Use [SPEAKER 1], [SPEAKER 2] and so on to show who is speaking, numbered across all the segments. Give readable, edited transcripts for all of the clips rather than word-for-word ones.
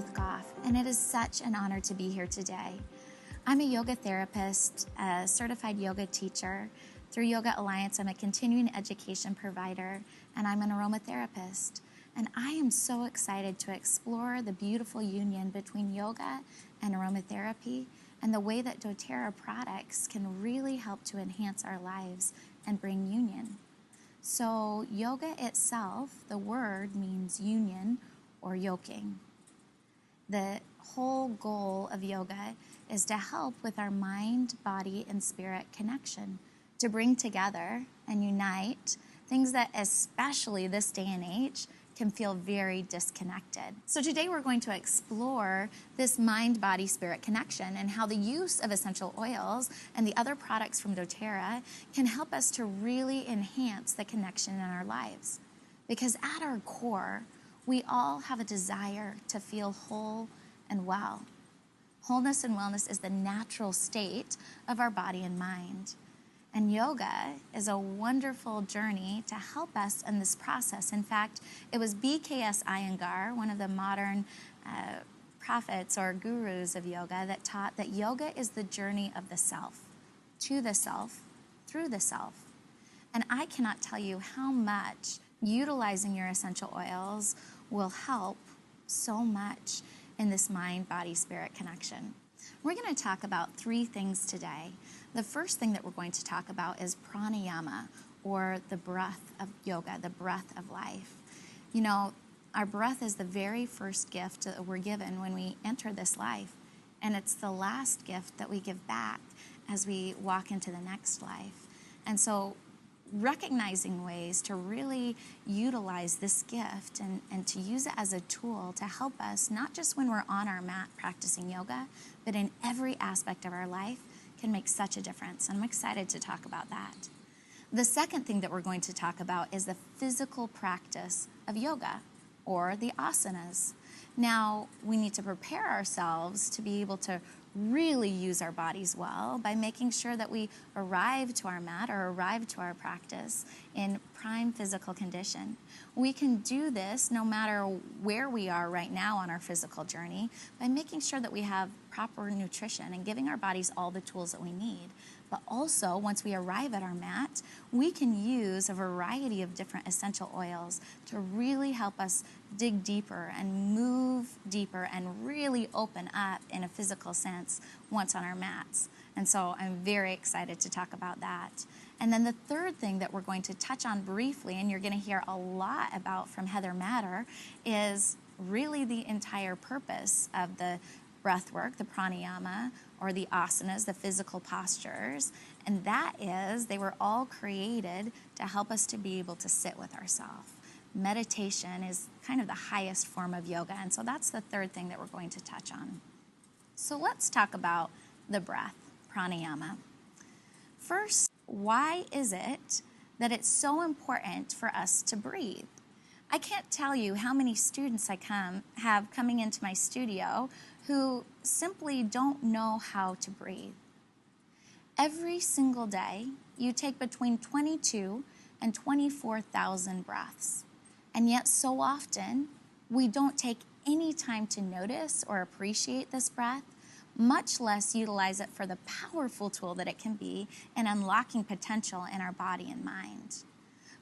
[SPEAKER 1] Ruth Gough, and it is such an honor to be here today. I'm a yoga therapist, a certified yoga teacher. Through Yoga Alliance, I'm a continuing education provider, and I'm an aromatherapist. And I am so excited to explore the beautiful union between yoga and aromatherapy and the way that doTERRA products can really help to enhance our lives and bring union. So yoga itself, the word means union or yoking. The whole goal of yoga is to help with our mind, body, and spirit connection, to bring together and unite things that, especially this day and age, can feel very disconnected. So today we're going to explore this mind-body-spirit connection and how the use of essential oils and the other products from doTERRA can help us to really enhance the connection in our lives. Because at our core, we all have a desire to feel whole and well. Wholeness and wellness is the natural state of our body and mind. And yoga is a wonderful journey to help us in this process. In fact, it was B.K.S. Iyengar, one of the modern prophets or gurus of yoga, that taught that yoga is the journey of the self, to the self, through the self. And I cannot tell you how much utilizing your essential oils will help so much in this mind, body, spirit connection. We're going to talk about three things today. The first thing that we're going to talk about is pranayama, or the breath of yoga, the breath of life. You know, our breath is the very first gift that we're given when we enter this life, and it's the last gift that we give back as we walk into the next life. And so recognizing ways to really utilize this gift and to use it as a tool to help us, not just when we're on our mat practicing yoga, but in every aspect of our life, can make such a difference. And I'm excited to talk about that. The second thing that we're going to talk about is the physical practice of yoga, or the asanas. Now, we need to prepare ourselves to be able to really use our bodies well by making sure that we arrive to our mat or arrive to our practice in prime physical condition. We can do this no matter where we are right now on our physical journey by making sure that we have proper nutrition and giving our bodies all the tools that we need. But also, once we arrive at our mat, we can use a variety of different essential oils to really help us dig deeper and move deeper and really open up in a physical sense once on our mats. And so I'm very excited to talk about that. And then the third thing that we're going to touch on briefly, and you're going to hear a lot about from Heather Matter, is really the entire purpose of the breath work, the pranayama, or the asanas, the physical postures. And that is, they were all created to help us to be able to sit with ourselves. Meditation is kind of the highest form of yoga, and so that's the third thing that we're going to touch on. So let's talk about the breath, pranayama. First, why is it that it's so important for us to breathe? I can't tell you how many students I have coming into my studio who simply don't know how to breathe. Every single day, you take between 22 and 24,000 breaths. And yet so often, we don't take any time to notice or appreciate this breath, much less utilize it for the powerful tool that it can be in unlocking potential in our body and mind.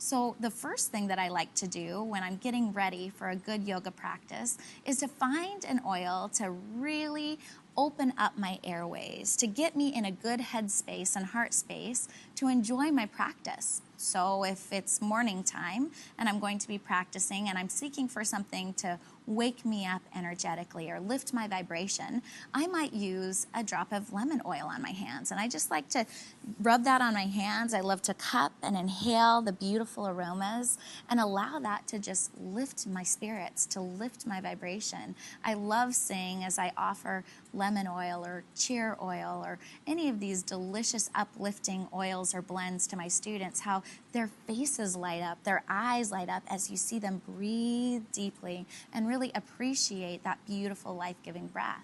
[SPEAKER 1] So the first thing that I like to do when I'm getting ready for a good yoga practice is to find an oil to really open up my airways, to get me in a good headspace and heart space to enjoy my practice. So if it's morning time and I'm going to be practicing and I'm seeking for something to wake me up energetically or lift my vibration, I might use a drop of lemon oil on my hands. And I just like to rub that on my hands. I love to cup and inhale the beautiful aromas and allow that to just lift my spirits, to lift my vibration. I love seeing, as I offer lemon oil or cheer oil or any of these delicious uplifting oils or blends to my students, how their faces light up, their eyes light up as you see them breathe deeply and really appreciate that beautiful life-giving breath.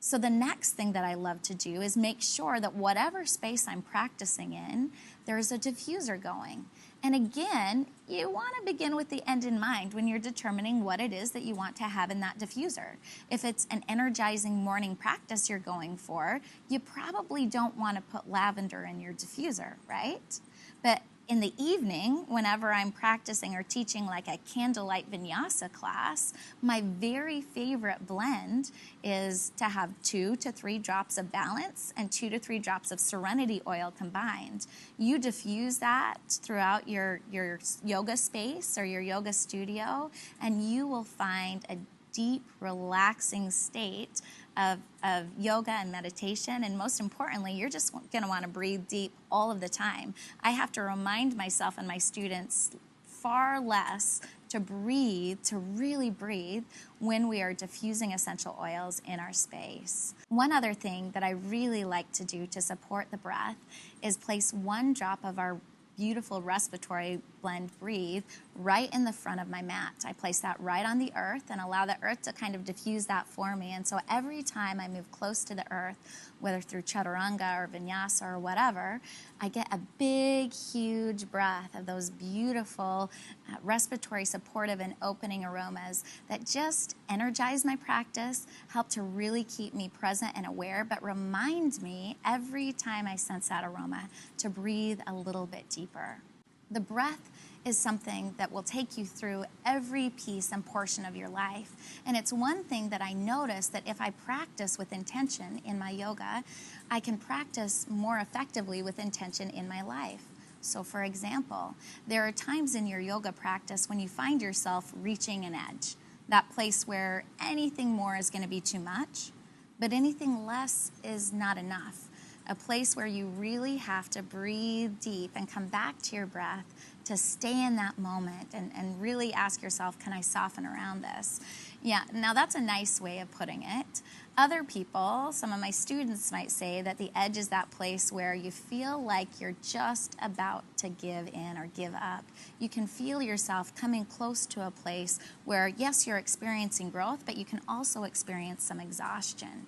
[SPEAKER 1] So the next thing that I love to do is make sure that whatever space I'm practicing in, there's a diffuser going. And again, you want to begin with the end in mind when you're determining what it is that you want to have in that diffuser. If it's an energizing morning practice you're going for, you probably don't want to put lavender in your diffuser, right? But in the evening, whenever I'm practicing or teaching like a candlelight vinyasa class, my very favorite blend is to have 2 to 3 drops of balance and 2 to 3 drops of serenity oil combined. You diffuse that throughout your yoga space or your yoga studio, and you will find a deep, relaxing state of yoga and meditation, and most importantly, you're just going to want to breathe deep all of the time. I have to remind myself and my students far less to breathe, to really breathe when we are diffusing essential oils in our space. One other thing that I really like to do to support the breath is place 1 drop of our beautiful respiratory blend Breathe right in the front of my mat. I place that right on the earth and allow the earth to kind of diffuse that for me. And so every time I move close to the earth, whether through chaturanga or vinyasa or whatever, I get a big, huge breath of those beautiful respiratory supportive and opening aromas that just energize my practice, help to really keep me present and aware, but remind me every time I sense that aroma to breathe a little bit deeper. The breath is something that will take you through every piece and portion of your life. And it's one thing that I notice that if I practice with intention in my yoga, I can practice more effectively with intention in my life. So for example, there are times in your yoga practice when you find yourself reaching an edge, that place where anything more is going to be too much, but anything less is not enough. A place where you really have to breathe deep and come back to your breath to stay in that moment and really ask yourself, can I soften around this? Yeah, now that's a nice way of putting it. Other people, some of my students might say that the edge is that place where you feel like you're just about to give in or give up. You can feel yourself coming close to a place where, yes, you're experiencing growth, but you can also experience some exhaustion.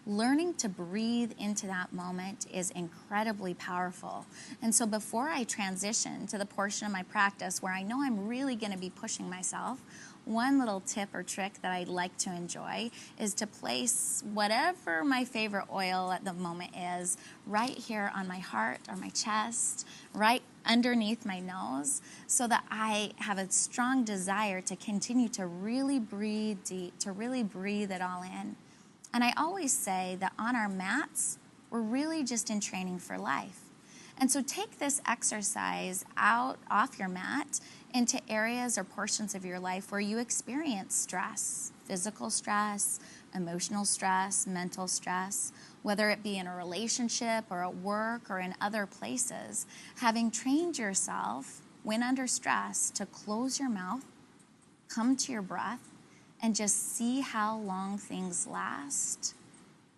[SPEAKER 1] Learning to breathe into that moment is incredibly powerful. And so before I transition to the portion of my practice where I know I'm really going to be pushing myself, one little tip or trick that I like to enjoy is to place whatever my favorite oil at the moment is right here on my heart or my chest, right underneath my nose, so that I have a strong desire to continue to really breathe deep, to really breathe it all in. And I always say that on our mats, we're really just in training for life. And so take this exercise off your mat into areas or portions of your life where you experience stress, physical stress, emotional stress, mental stress, whether it be in a relationship or at work or in other places. Having trained yourself when under stress to close your mouth, come to your breath, and just see how long things last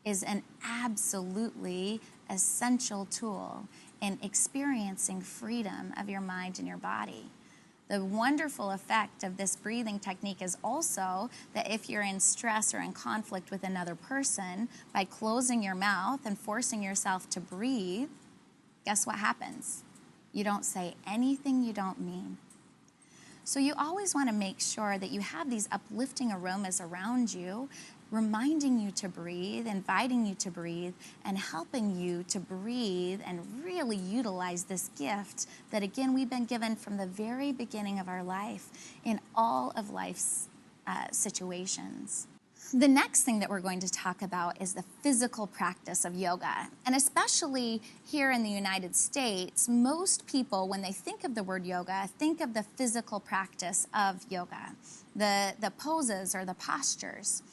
[SPEAKER 1] is an absolutely essential tool in experiencing freedom of your mind and your body. The wonderful effect of this breathing technique is also that if you're in stress or in conflict with another person, by closing your mouth and forcing yourself to breathe, guess what happens? You don't say anything you don't mean. So you always want to make sure that you have these uplifting aromas around you, reminding you to breathe, inviting you to breathe, and helping you to breathe and really utilize this gift that, again, we've been given from the very beginning of our life in all of life's situations. The next thing that we're going to talk about is the physical practice of yoga. And especially here in the United States, most people, when they think of the word yoga, think of the physical practice of yoga, the poses or the postures.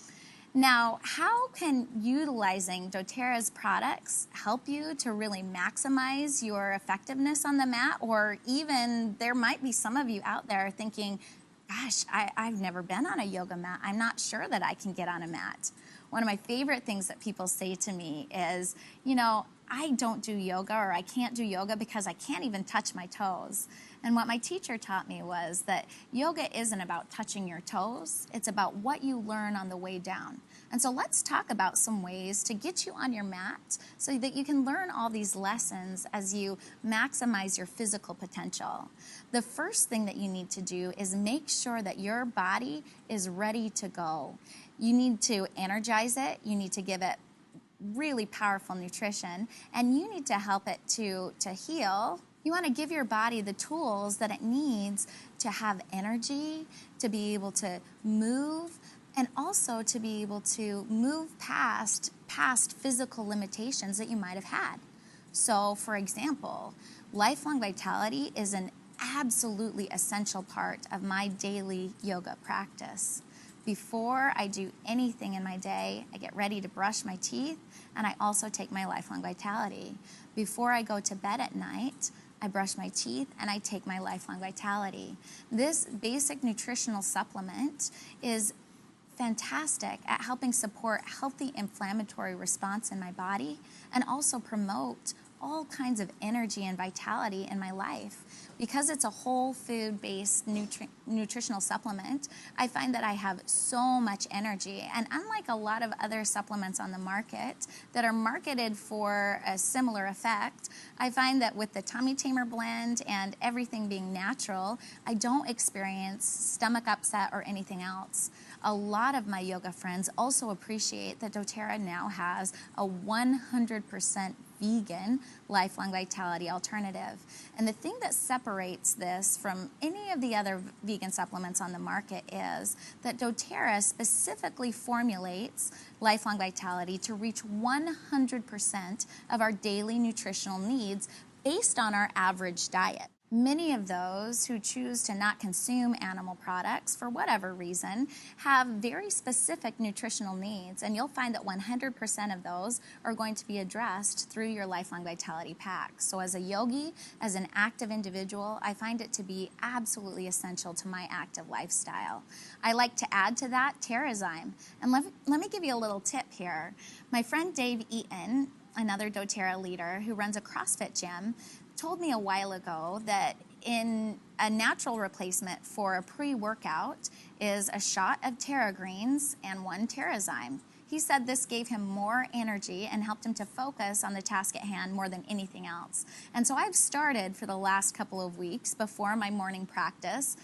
[SPEAKER 1] Now, how can utilizing doTERRA's products help you to really maximize your effectiveness on the mat? Or even there might be some of you out there thinking, gosh, I've never been on a yoga mat. I'm not sure that I can get on a mat. One of my favorite things that people say to me is, I don't do yoga or I can't do yoga because I can't even touch my toes. And what my teacher taught me was that yoga isn't about touching your toes. It's about what you learn on the way down. And so let's talk about some ways to get you on your mat so that you can learn all these lessons as you maximize your physical potential. The first thing that you need to do is make sure that your body is ready to go. You need to energize it. You need to give it really powerful nutrition, and you need to help it to heal. You want to give your body the tools that it needs to have energy, to be able to move, and also to be able to move past physical limitations that you might have had. So, for example, lifelong vitality is an absolutely essential part of my daily yoga practice. Before I do anything in my day, I get ready to brush my teeth, and I also take my lifelong vitality. Before I go to bed at night, I brush my teeth and I take my lifelong vitality. This basic nutritional supplement is fantastic at helping support healthy inflammatory response in my body and also promote all kinds of energy and vitality in my life. Because it's a whole food-based nutritional supplement, I find that I have so much energy. And unlike a lot of other supplements on the market that are marketed for a similar effect, I find that with the Tummy Tamer blend and everything being natural, I don't experience stomach upset or anything else. A lot of my yoga friends also appreciate that doTERRA now has a 100% vegan lifelong vitality alternative. And the thing that separates this from any of the other vegan supplements on the market is that doTERRA specifically formulates lifelong vitality to reach 100% of our daily nutritional needs based on our average diet. Many of those who choose to not consume animal products for whatever reason have very specific nutritional needs, and you'll find that 100% of those are going to be addressed through your Lifelong Vitality Pack. So as a yogi, as an active individual, I find it to be absolutely essential to my active lifestyle. I like to add to that Terrazyme. And let me give you a little tip here. My friend Dave Eaton, another doTERRA leader who runs a CrossFit gym, told me a while ago that in a natural replacement for a pre-workout is a shot of Terra Greens and one Terrazyme. He said this gave him more energy and helped him to focus on the task at hand more than anything else. And so I've started for the last couple of weeks before my morning practice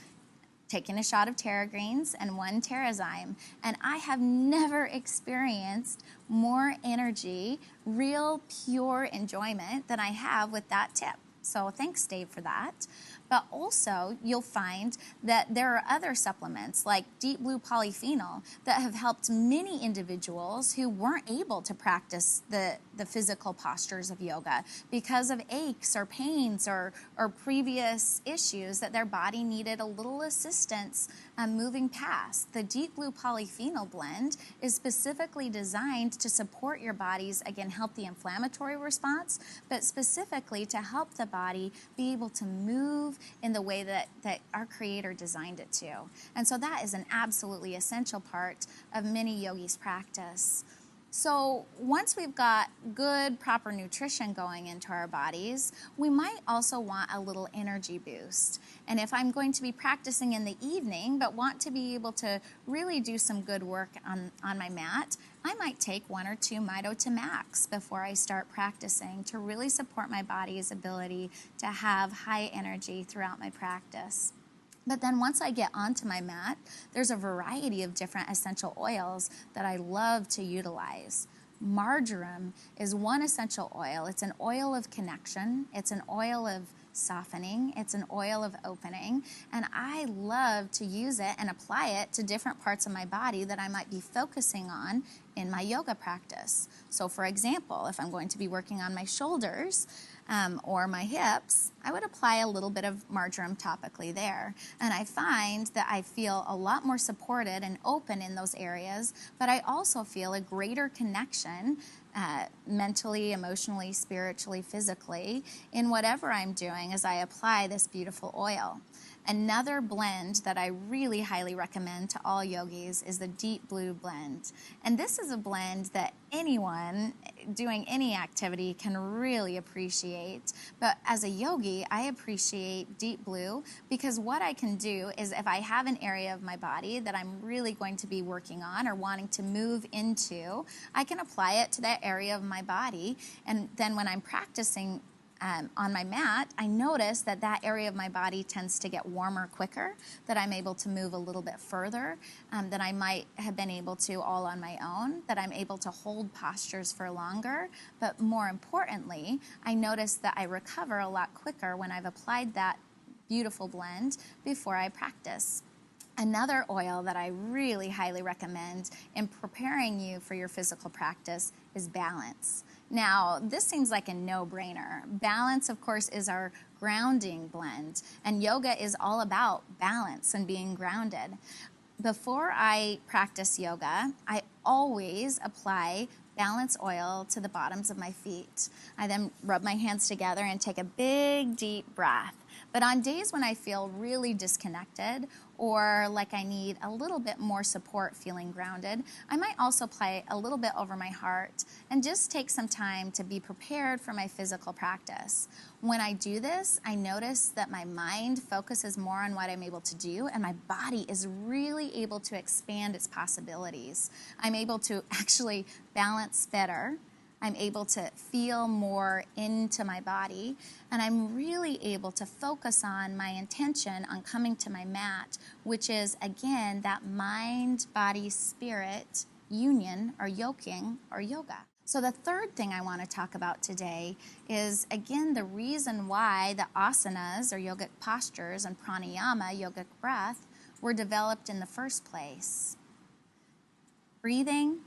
[SPEAKER 1] taking a shot of Terra Greens and one Terrazyme, and I have never experienced more energy, real pure enjoyment than I have with that tip. So thanks, Dave, for that. But also, you'll find that there are other supplements like Deep Blue Polyphenol that have helped many individuals who weren't able to practice the physical postures of yoga because of aches or pains or previous issues that their body needed a little assistance moving past. The Deep Blue Polyphenol blend is specifically designed to support your body's, again, healthy inflammatory response, but specifically to help the body be able to move in the way that our Creator designed it to. And so that is an absolutely essential part of many yogis' practice. So once we've got good, proper nutrition going into our bodies, we might also want a little energy boost. And if I'm going to be practicing in the evening, but want to be able to really do some good work on my mat, I might take 1 or 2 Mito to Max before I start practicing to really support my body's ability to have high energy throughout my practice. But then once I get onto my mat, there's a variety of different essential oils that I love to utilize. Marjoram is one essential oil. It's an oil of connection. It's an oil of softening. It's an oil of opening. And I love to use it and apply it to different parts of my body that I might be focusing on in my yoga practice. So for example, if I'm going to be working on my shoulders, or my hips, I would apply a little bit of marjoram topically there. And I find that I feel a lot more supported and open in those areas, but I also feel a greater connection mentally, emotionally, spiritually, physically, in whatever I'm doing as I apply this beautiful oil. Another blend that I really highly recommend to all yogis is the Deep Blue blend. And this is a blend that anyone doing any activity can really appreciate. But as a yogi, I appreciate Deep Blue because what I can do is if I have an area of my body that I'm really going to be working on or wanting to move into, I can apply it to that area of my body. And then when I'm practicing on my mat, I notice that that area of my body tends to get warmer quicker, that I'm able to move a little bit further than I might have been able to all on my own, that I'm able to hold postures for longer. But more importantly, I notice that I recover a lot quicker when I've applied that beautiful blend before I practice. Another oil that I really highly recommend in preparing you for your physical practice is Balance. Now, this seems like a no-brainer. Balance, of course, is our grounding blend, and yoga is all about balance and being grounded. Before I practice yoga, I always apply Balance oil to the bottoms of my feet. I then rub my hands together and take a big, deep breath. But on days when I feel really disconnected or like I need a little bit more support feeling grounded, I might also apply a little bit over my heart and just take some time to be prepared for my physical practice. When I do this, I notice that my mind focuses more on what I'm able to do and my body is really able to expand its possibilities. I'm able to actually balance better. I'm able to feel more into my body, and I'm really able to focus on my intention on coming to my mat, which is, again, that mind, body, spirit union or yoking or yoga. So the third thing I want to talk about today is, again, the reason why the asanas or yogic postures and pranayama, yogic breath, were developed in the first place. Breathing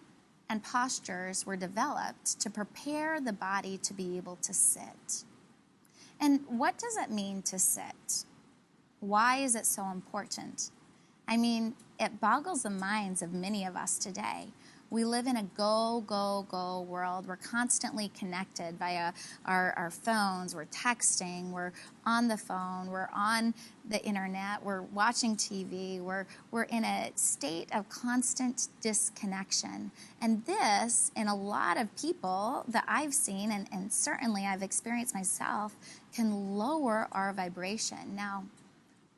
[SPEAKER 1] and postures were developed to prepare the body to be able to sit. And what does it mean to sit? Why is it so important? I mean, it boggles the minds of many of us today. We live in a go, go, go world. We're constantly connected via our phones. We're texting. We're on the phone. We're on the internet. We're watching TV. We're in a state of constant disconnection. And this, in a lot of people that I've seen, and certainly I've experienced myself, can lower our vibration. Now,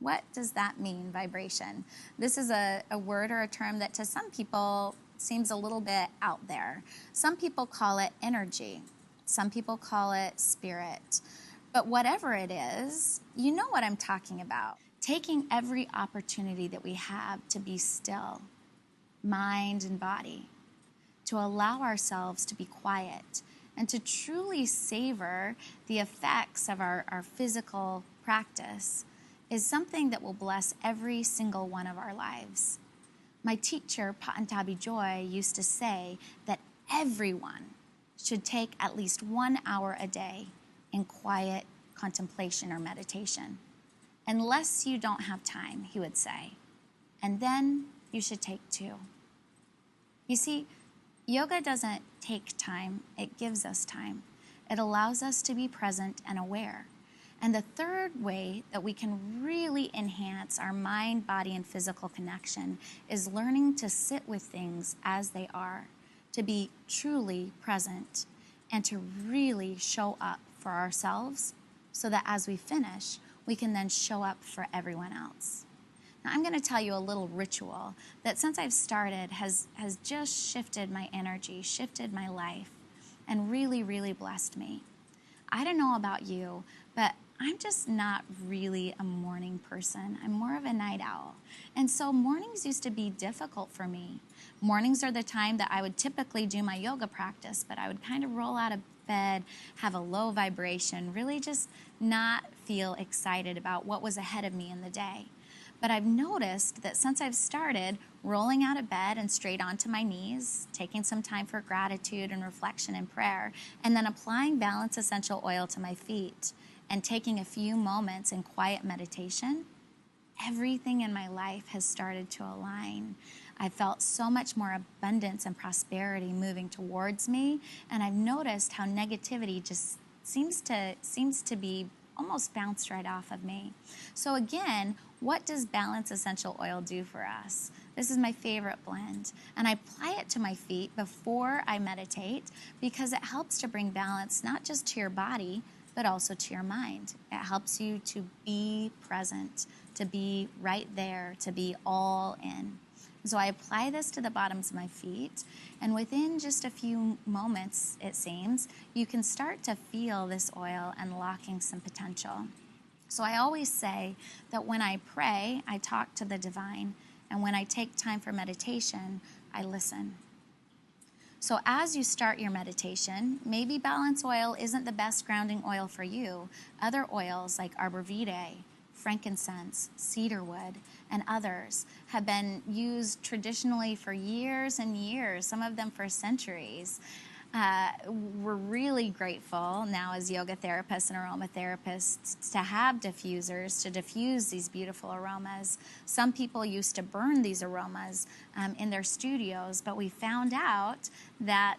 [SPEAKER 1] what does that mean, vibration? This is a word or a term that to some people seems a little bit out there. Some people call it energy. Some people call it spirit. But whatever it is, you know what I'm talking about. Taking every opportunity that we have to be still, mind and body, to allow ourselves to be quiet, and to truly savor the effects of our physical practice is something that will bless every single one of our lives. My teacher, Patantabi Joy, used to say that everyone should take at least 1 hour a day in quiet contemplation or meditation. Unless you don't have time, he would say. And then you should take 2. You see, yoga doesn't take time, it gives us time. It allows us to be present and aware. And the third way that we can really enhance our mind, body, and physical connection is learning to sit with things as they are, to be truly present, and to really show up for ourselves so that as we finish, we can then show up for everyone else. Now, I'm going to tell you a little ritual that since I've started has just shifted my energy, shifted my life, and really, really blessed me. I don't know about you, but I'm just not really a morning person. I'm more of a night owl. And so mornings used to be difficult for me. Mornings are the time that I would typically do my yoga practice, but I would kind of roll out of bed, have a low vibration, really just not feel excited about what was ahead of me in the day. But I've noticed that since I've started rolling out of bed and straight onto my knees, taking some time for gratitude and reflection and prayer, and then applying Balance essential oil to my feet, and taking a few moments in quiet meditation, everything in my life has started to align. I felt so much more abundance and prosperity moving towards me, and I've noticed how negativity just seems to be almost bounced right off of me. So again, what does Balance Essential Oil do for us? This is my favorite blend, and I apply it to my feet before I meditate because it helps to bring balance not just to your body, but also to your mind. It helps you to be present, to be right there, to be all in. So I apply this to the bottoms of my feet, and within just a few moments, it seems, you can start to feel this oil unlocking some potential. So I always say that when I pray, I talk to the divine, and when I take time for meditation, I listen. So as you start your meditation, maybe balance oil isn't the best grounding oil for you. Other oils like arbor vitae, frankincense, cedarwood, and others have been used traditionally for years and years, some of them for centuries. We're really grateful now as yoga therapists and aromatherapists to have diffusers to diffuse these beautiful aromas. Some people used to burn these aromas in their studios, but we found out that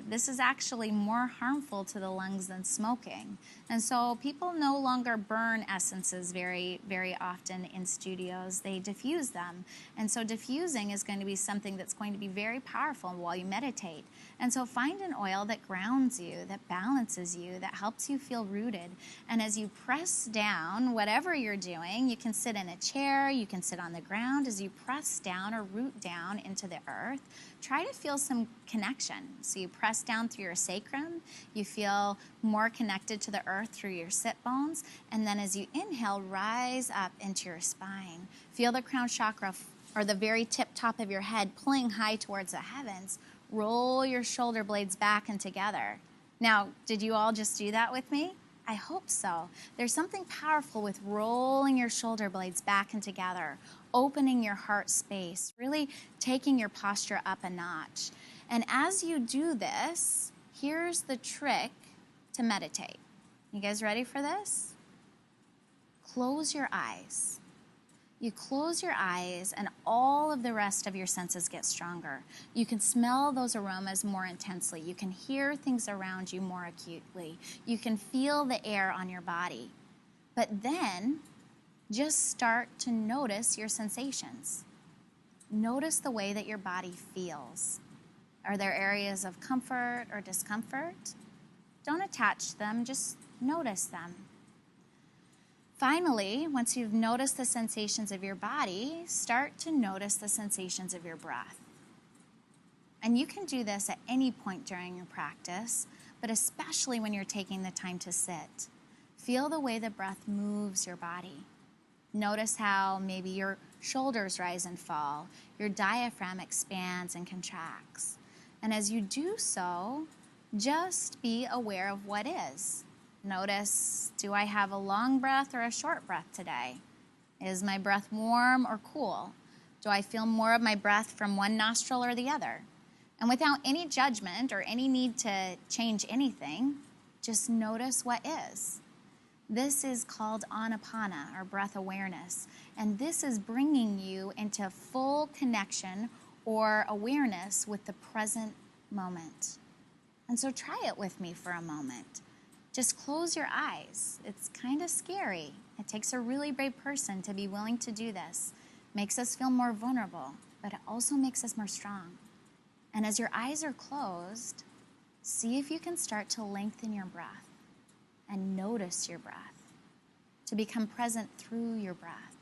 [SPEAKER 1] this is actually more harmful to the lungs than smoking. And so people no longer burn essences very, very often in studios. They diffuse them. And so diffusing is going to be something that's going to be very powerful while you meditate. And so find an oil that grounds you, that balances you, that helps you feel rooted. And as you press down, whatever you're doing, you can sit in a chair, you can sit on the ground. As you press down or root down into the earth, try to feel some connection. So you press down through your sacrum, you feel more connected to the earth through your sit bones, and then as you inhale, rise up into your spine. Feel the crown chakra or the very tip top of your head pulling high towards the heavens. Roll your shoulder blades back and together. Now, did you all just do that with me? I hope so. There's something powerful with rolling your shoulder blades back and together, opening your heart space, really taking your posture up a notch. And as you do this, here's the trick to meditate. You guys ready for this? Close your eyes. You close your eyes and all of the rest of your senses get stronger. You can smell those aromas more intensely. You can hear things around you more acutely. You can feel the air on your body. But then just start to notice your sensations. Notice the way that your body feels. Are there areas of comfort or discomfort? Don't attach them, just notice them. Finally, once you've noticed the sensations of your body, start to notice the sensations of your breath. And you can do this at any point during your practice, but especially when you're taking the time to sit. Feel the way the breath moves your body. Notice how maybe your shoulders rise and fall, your diaphragm expands and contracts. And as you do so, just be aware of what is. Notice, do I have a long breath or a short breath today? Is my breath warm or cool? Do I feel more of my breath from one nostril or the other? And without any judgment or any need to change anything, just notice what is. This is called anapana, or breath awareness. And this is bringing you into full connection or awareness with the present moment. And so try it with me for a moment. Just close your eyes. It's kind of scary. It takes a really brave person to be willing to do this. Makes us feel more vulnerable, but it also makes us more strong. And as your eyes are closed, see if you can start to lengthen your breath and notice your breath, to become present through your breath.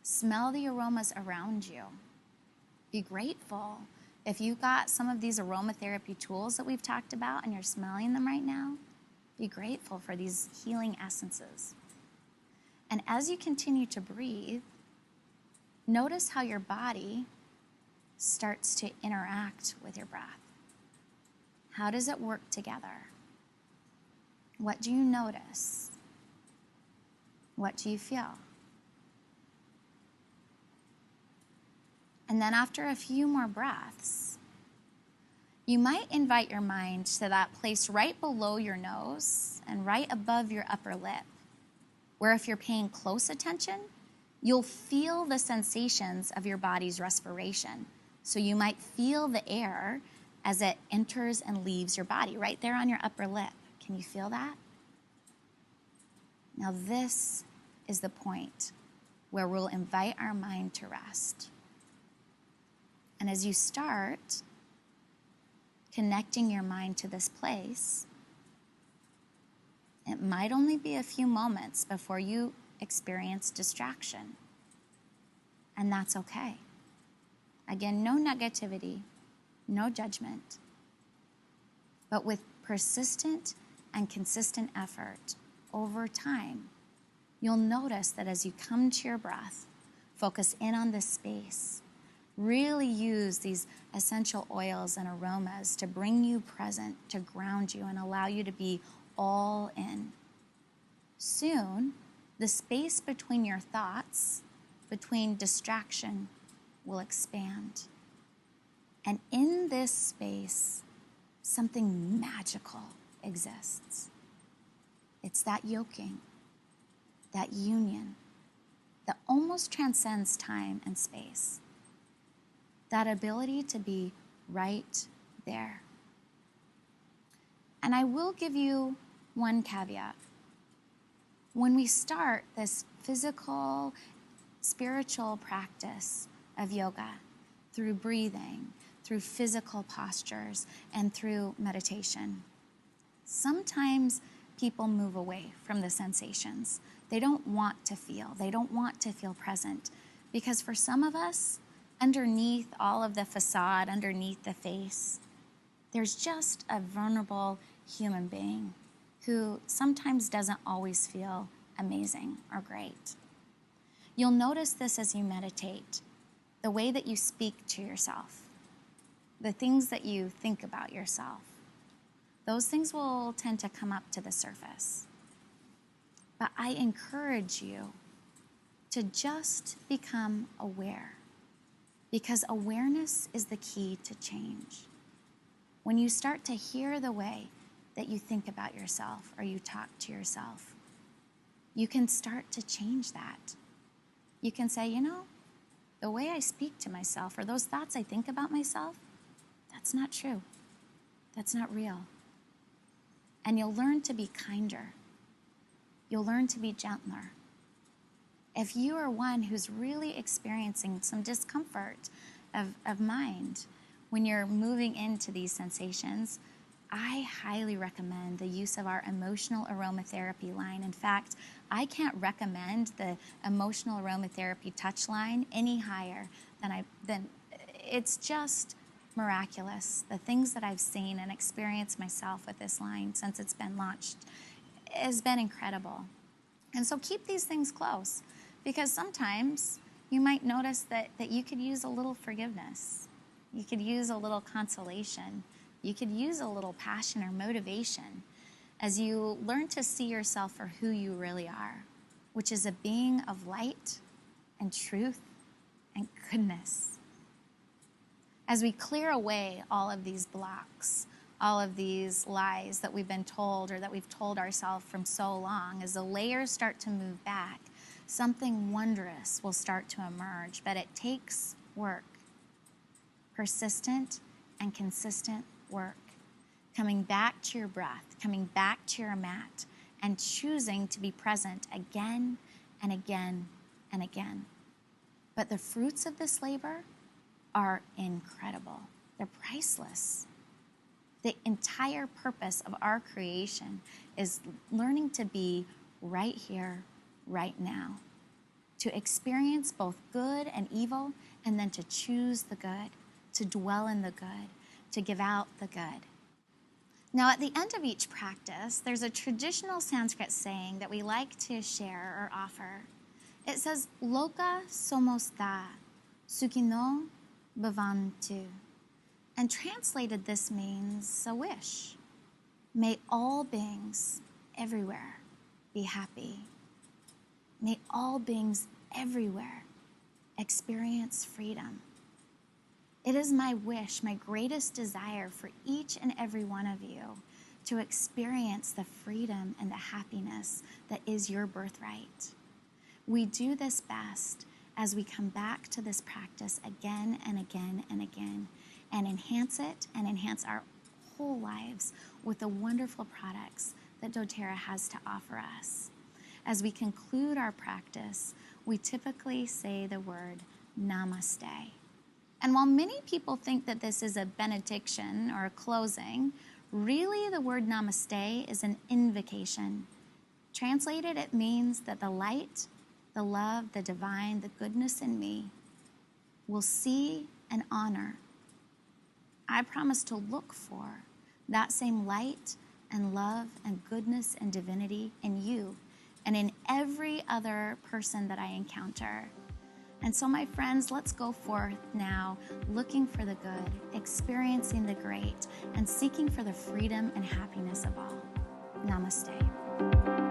[SPEAKER 1] Smell the aromas around you. Be grateful. If you got some of these aromatherapy tools that we've talked about and you're smelling them right now, be grateful for these healing essences. And as you continue to breathe, notice how your body starts to interact with your breath. How does it work together? What do you notice? What do you feel? And then after a few more breaths, you might invite your mind to that place right below your nose and right above your upper lip, where if you're paying close attention, you'll feel the sensations of your body's respiration. So you might feel the air as it enters and leaves your body, right there on your upper lip. Can you feel that? Now this is the point where we'll invite our mind to rest. And as you start connecting your mind to this place, it might only be a few moments before you experience distraction. And that's okay. Again, no negativity, no judgment. But with persistent and consistent effort over time, you'll notice that as you come to your breath, focus in on this space, really use these essential oils and aromas to bring you present, to ground you, and allow you to be all in. Soon, the space between your thoughts, between distraction, will expand. And in this space, something magical exists. It's that yoking, that union that almost transcends time and space. That ability to be right there. And I will give you one caveat. When we start this physical, spiritual practice of yoga through breathing, through physical postures, and through meditation, sometimes people move away from the sensations. They don't want to feel. They don't want to feel present. Because for some of us, underneath all of the facade, underneath the face, there's just a vulnerable human being who sometimes doesn't always feel amazing or great. You'll notice this as you meditate, the way that you speak to yourself, the things that you think about yourself. Those things will tend to come up to the surface. But I encourage you to just become aware, because awareness is the key to change. When you start to hear the way that you think about yourself or you talk to yourself, you can start to change that. You can say, the way I speak to myself or those thoughts I think about myself, that's not true. That's not real. And you'll learn to be kinder. You'll learn to be gentler. If you are one who's really experiencing some discomfort of mind when you're moving into these sensations, I highly recommend the use of our emotional aromatherapy line. In fact, I can't recommend the emotional aromatherapy touch line any higher than it's just miraculous. The things that I've seen and experienced myself with this line since it's been launched has been incredible. And so keep these things close, because sometimes you might notice that you could use a little forgiveness. You could use a little consolation. You could use a little passion or motivation as you learn to see yourself for who you really are, which is a being of light and truth and goodness. As we clear away all of these blocks, all of these lies that we've been told or that we've told ourselves from so long, as the layers start to move back, something wondrous will start to emerge. But it takes work, persistent and consistent work, coming back to your breath, coming back to your mat, and choosing to be present again and again and again. But the fruits of this labor are incredible. They're priceless. The entire purpose of our creation is learning to be right here, right now, to experience both good and evil, and then to choose the good, to dwell in the good, to give out the good. Now, at the end of each practice, there's a traditional Sanskrit saying that we like to share or offer. It says, Loka somosta, sukhino bhavantu. And translated, this means a wish. May all beings everywhere be happy. May all beings everywhere experience freedom. It is my wish, my greatest desire for each and every one of you to experience the freedom and the happiness that is your birthright. We do this best as we come back to this practice again and again and again, and enhance it and enhance our whole lives with the wonderful products that doTERRA has to offer us. as we conclude our practice, we typically say the word namaste. And while many people think that this is a benediction or a closing, really the word namaste is an invocation. Translated, it means that the light, the love, the divine, the goodness in me will see and honor. I promise to look for that same light and love and goodness and divinity in you and in every other person that I encounter. And so, my friends, let's go forth now, looking for the good, experiencing the great, and seeking for the freedom and happiness of all. Namaste.